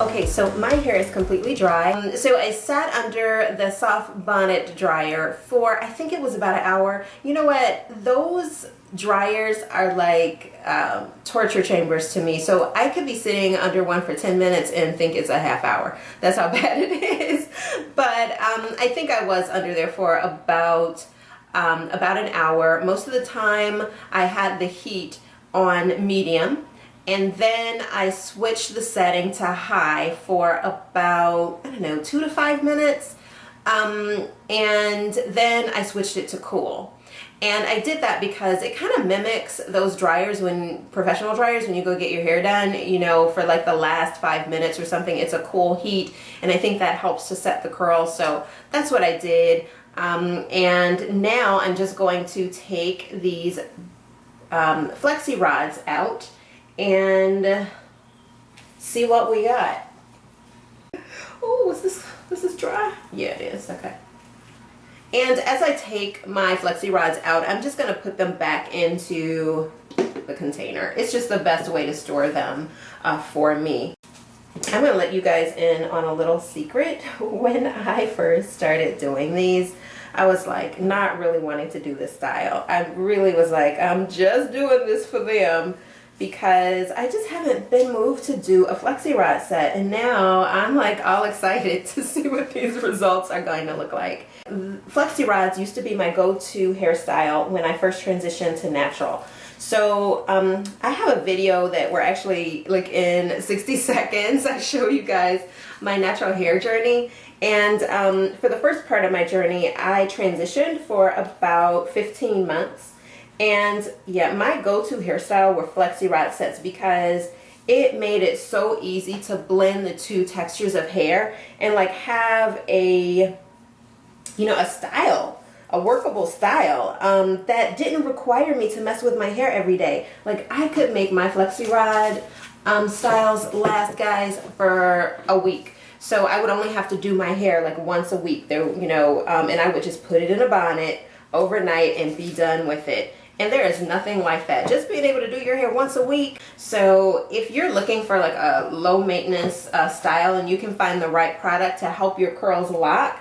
Okay, so my hair is completely dry. So I sat under the soft bonnet dryer for, I think it was about an hour. You know what? Those dryers are like torture chambers to me. So I could be sitting under one for 10 minutes and think it's a half hour. That's how bad it is. But I think I was under there for about an hour. Most of the time I had the heat on medium. And then I switched the setting to high for about, I don't know, 2 to 5 minutes. And then I switched it to cool. And I did that because it kind of mimics those dryers, professional dryers, when you go get your hair done, you know, for like the last 5 minutes or something, it's a cool heat. And I think that helps to set the curls. So that's what I did. And now I'm just going to take these flexi rods out and see what we got. Oh, is this dry? Yeah, it is. Okay. And as I take my flexi rods out, I'm just going to put them back into the container. It's just the best way to store them for me. I'm going to let you guys in on a little secret. When I first started doing these, I was like not really wanting to do this style. I really was like, I'm just doing this for them, because I just haven't been moved to do a flexi rod set, and now I'm like all excited to see what these results are going to look like. Flexi rods used to be my go-to hairstyle when I first transitioned to natural. So I have a video that we're actually like in 60 seconds. I show you guys my natural hair journey. And for the first part of my journey, I transitioned for about 15 months. And yeah, my go-to hairstyle were flexi rod sets because it made it so easy to blend the two textures of hair and like have a, you know, a style, a workable style that didn't require me to mess with my hair every day. Like I could make my flexi rod styles last, guys, for a week. So I would only have to do my hair like once a week there, you know, and I would just put it in a bonnet overnight and be done with it. And there is nothing like that. Just being able to do your hair once a week. So if you're looking for like a low maintenance style and you can find the right product to help your curls lock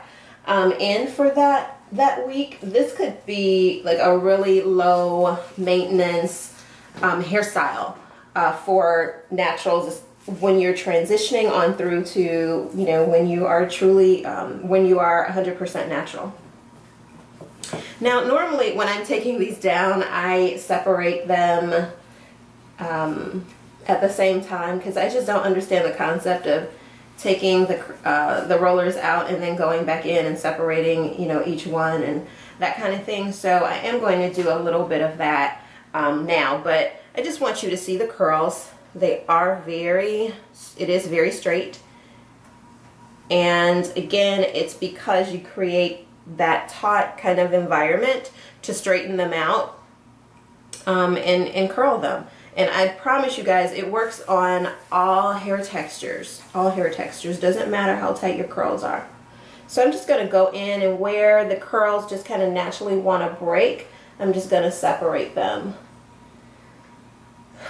in for that week, this could be like a really low maintenance hairstyle for naturals when you're transitioning on through to, you know, when you are truly, when you are 100% natural. Now, normally when I'm taking these down, I separate them at the same time because I just don't understand the concept of taking the rollers out and then going back in and separating, you know, each one and that kind of thing. So I am going to do a little bit of that now, but I just want you to see the curls. They are it is very straight. And again, it's because you create that taut kind of environment to straighten them out and curl them. And I promise you guys, it works on all hair textures. All hair textures. Doesn't matter how tight your curls are. So I'm just going to go in, and where the curls just kind of naturally want to break, I'm just going to separate them.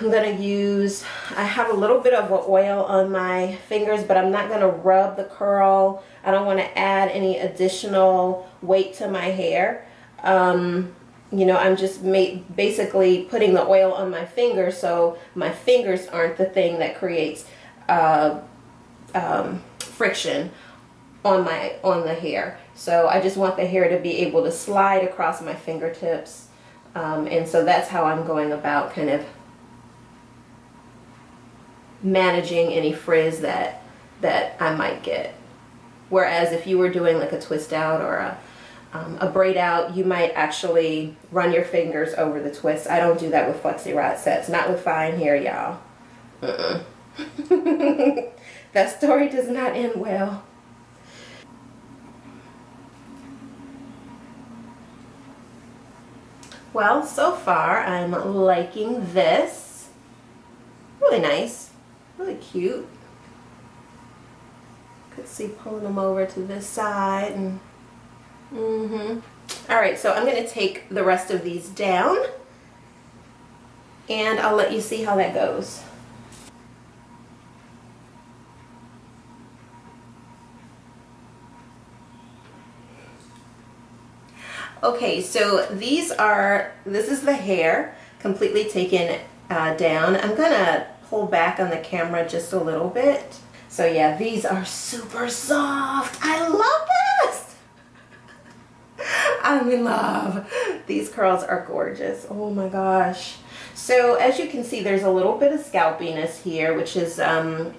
I'm going to use, I have a little bit of oil on my fingers, but I'm not going to rub the curl. I don't want to add any additional weight to my hair. You know, I'm just basically putting the oil on my fingers so my fingers aren't the thing that creates friction on the hair. So I just want the hair to be able to slide across my fingertips. And so that's how I'm going about kind of managing any frizz that I might get. Whereas if you were doing like a twist out or a braid out, you might actually run your fingers over the twist. I don't do that with flexi rod sets, not with fine hair, y'all. That story does not end well. Well, so far I'm liking this. Really nice. Really cute. Could see pulling them over to this side and Alright, so I'm going to take the rest of these down and I'll let you see how that goes. Okay, so this is the hair completely taken down. I'm gonna pull back on the camera just a little bit. So yeah, these are super soft. I love this. I'm in love. These curls are gorgeous. Oh my gosh. So as you can see, there's a little bit of scalpiness here, which is, you know,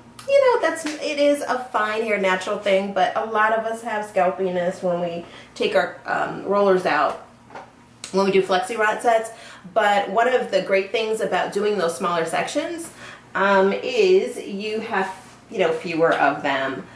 it is a fine hair natural thing, but a lot of us have scalpiness when we take our rollers out, when we do Flexirod sets. But one of the great things about doing those smaller sections is you have, you know, fewer of them.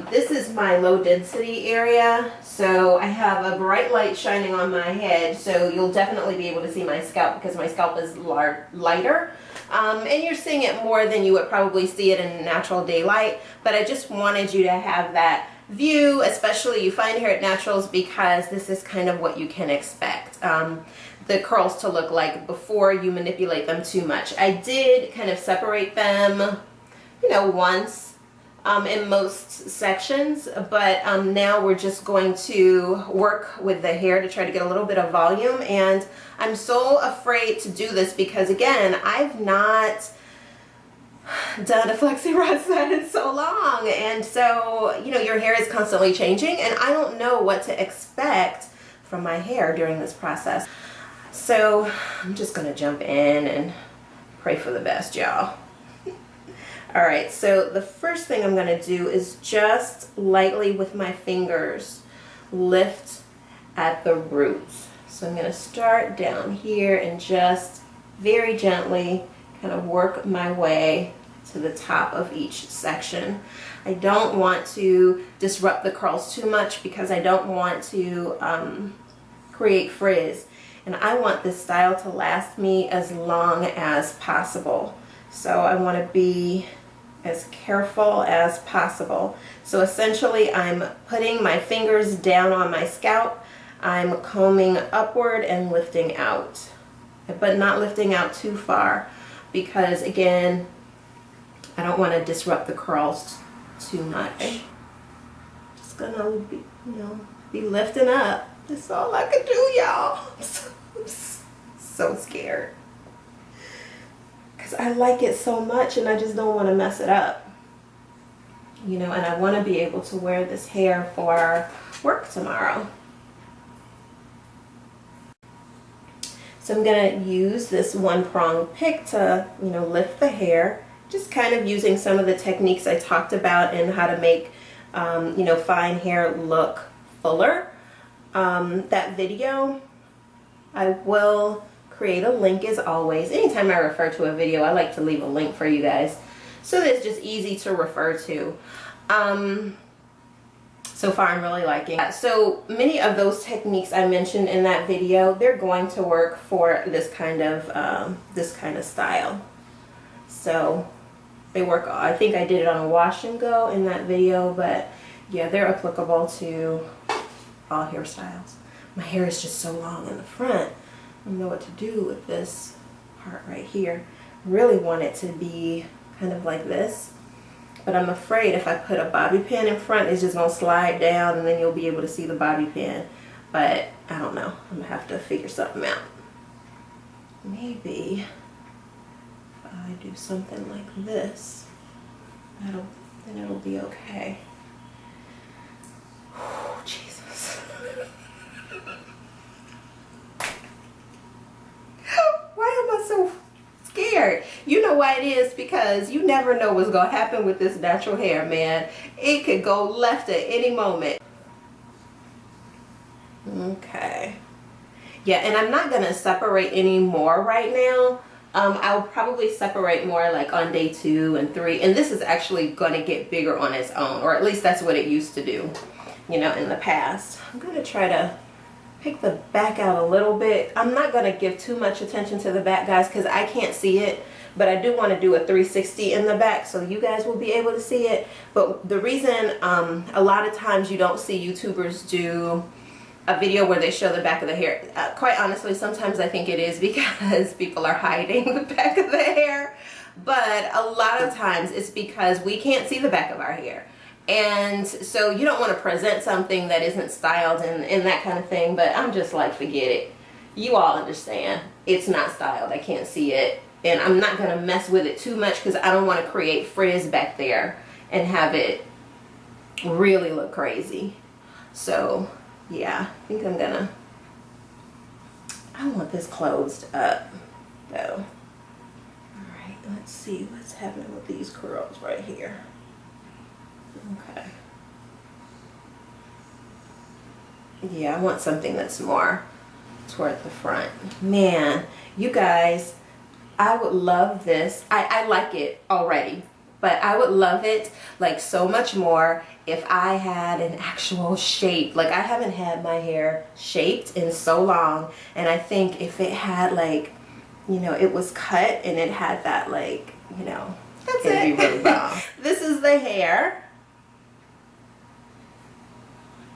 This is my low density area, so I have a bright light shining on my head, so you'll definitely be able to see my scalp because my scalp is lighter. And you're seeing it more than you would probably see it in natural daylight, but I just wanted you to have that view, especially you find hair at Naturals, because this is kind of what you can expect the curls to look like before you manipulate them too much. I did kind of separate them, you know, once in most sections, but now we're just going to work with the hair to try to get a little bit of volume. And I'm so afraid to do this because, again, I've not done a Flexirod set in so long, and so, you know, your hair is constantly changing and I don't know what to expect from my hair during this process. So I'm just gonna jump in and pray for the best, y'all. All right, so the first thing I'm gonna do is just lightly with my fingers lift at the roots. So I'm gonna start down here and just very gently kind of work my way to the top of each section. I don't want to disrupt the curls too much because I don't want to create frizz. And I want this style to last me as long as possible. So I want to be as careful as possible. So essentially I'm putting my fingers down on my scalp, I'm combing upward and lifting out, but not lifting out too far because, again, I don't want to disrupt the curls too much. Just gonna be, you know, be lifting up. That's all I can do, y'all. I'm so scared. Because I like it so much and I just don't want to mess it up. You know, and I want to be able to wear this hair for work tomorrow. So I'm going to use this one prong pick to, you know, lift the hair. Just kind of using some of the techniques I talked about and how to make, you know, fine hair look fuller. That video, I will create a link as always. Anytime I refer to a video, I like to leave a link for you guys so that it's just easy to refer to. So far I'm really liking it. So many of those techniques I mentioned in that video, they're going to work for this kind of style. So they work. I think I did it on a wash and go in that video, but yeah, they're applicable to all hairstyles. My hair is just so long in the front. I don't know what to do with this part right here. I really want it to be kind of like this, but I'm afraid if I put a bobby pin in front, it's just gonna slide down and then you'll be able to see the bobby pin. But I don't know, I'm gonna have to figure something out. Maybe if I do something like this, then it'll be okay. Oh, Jesus. Why am I so scared? You know why it is? Because you never know what's going to happen with this natural hair, man. It could go left at any moment. Okay. Yeah, and I'm not going to separate any more right now. I'll probably separate more like on day 2 and 3. And this is actually going to get bigger on its own. Or at least that's what it used to do, you know, in the past. I'm going to try to pick the back out a little bit. I'm not going to give too much attention to the back, guys, because I can't see it. But I do want to do a 360 in the back so you guys will be able to see it. But the reason a lot of times you don't see YouTubers do a video where they show the back of the hair, quite honestly, sometimes I think it is because people are hiding the back of the hair. But a lot of times it's because we can't see the back of our hair. And so you don't want to present something that isn't styled and that kind of thing, but I'm just like, forget it. You all understand. It's not styled. I can't see it. And I'm not going to mess with it too much because I don't want to create frizz back there and have it really look crazy. So yeah, I think I'm gonna, I want this closed up though. Alright, let's see what's happening with these curls right here. Okay. Yeah, I want something that's more toward the front. Man, you guys, I would love this. I like it already, but I would love it like so much more if I had an actual shape. Like, I haven't had my hair shaped in so long, and I think if it had like, you know, it was cut and it had that like, you know, that's it'd be really bomb. This is the hair.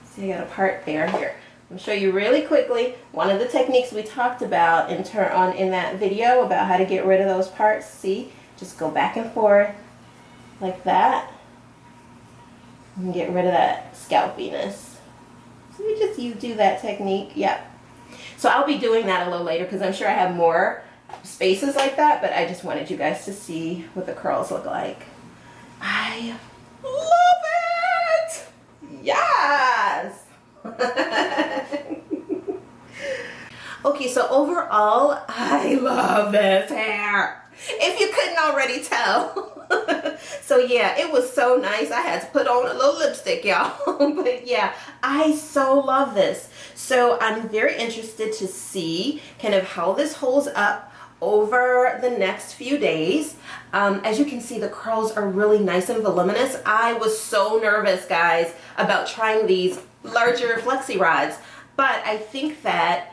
See, I got a part there. Here, I'm gonna show you really quickly one of the techniques we talked about in that video about how to get rid of those parts. See, just go back and forth like that and get rid of that scalpiness. So you do that technique. Yep. So I'll be doing that a little later because I'm sure I have more spaces like that, but I just wanted you guys to see what the curls look like. I love it. Yes. Okay, so overall, I love this hair. If you couldn't already tell. So yeah, it was so nice. I had to put on a little lipstick, y'all. But yeah, I so love this. So I'm very interested to see kind of how this holds up over the next few days. As you can see, the curls are really nice and voluminous. I was so nervous, guys, about trying these larger flexi rods, but I think that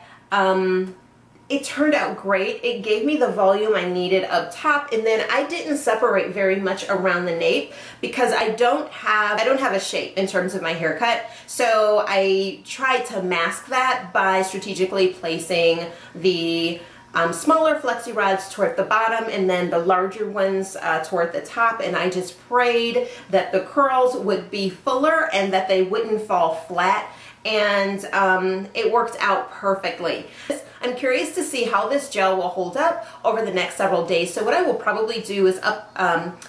it turned out great. It gave me the volume I needed up top, and then I didn't separate very much around the nape because I don't have a shape in terms of my haircut. So I tried to mask that by strategically placing the smaller flexi rods toward the bottom and then the larger ones toward the top, and I just prayed that the curls would be fuller and that they wouldn't fall flat, and it worked out perfectly. I'm curious to see how this gel will hold up over the next several days. So what I will probably do is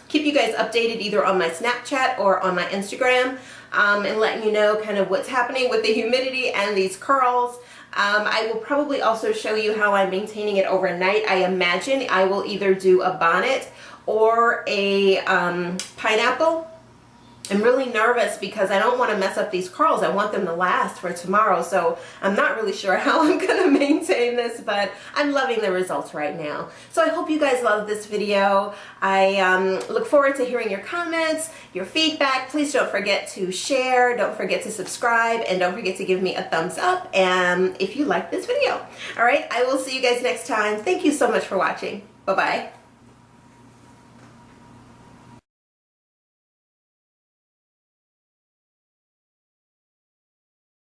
keep you guys updated either on my Snapchat or on my Instagram, and letting you know kind of what's happening with the humidity and these curls. I will probably also show you how I'm maintaining it overnight. I imagine I will either do a bonnet or a pineapple. I'm really nervous because I don't want to mess up these curls. I want them to last for tomorrow, so I'm not really sure how I'm going to maintain this, but I'm loving the results right now. So I hope you guys love this video. I look forward to hearing your comments, your feedback. Please don't forget to share, don't forget to subscribe, and don't forget to give me a thumbs up if you like this video. All right, I will see you guys next time. Thank you so much for watching. Bye-bye.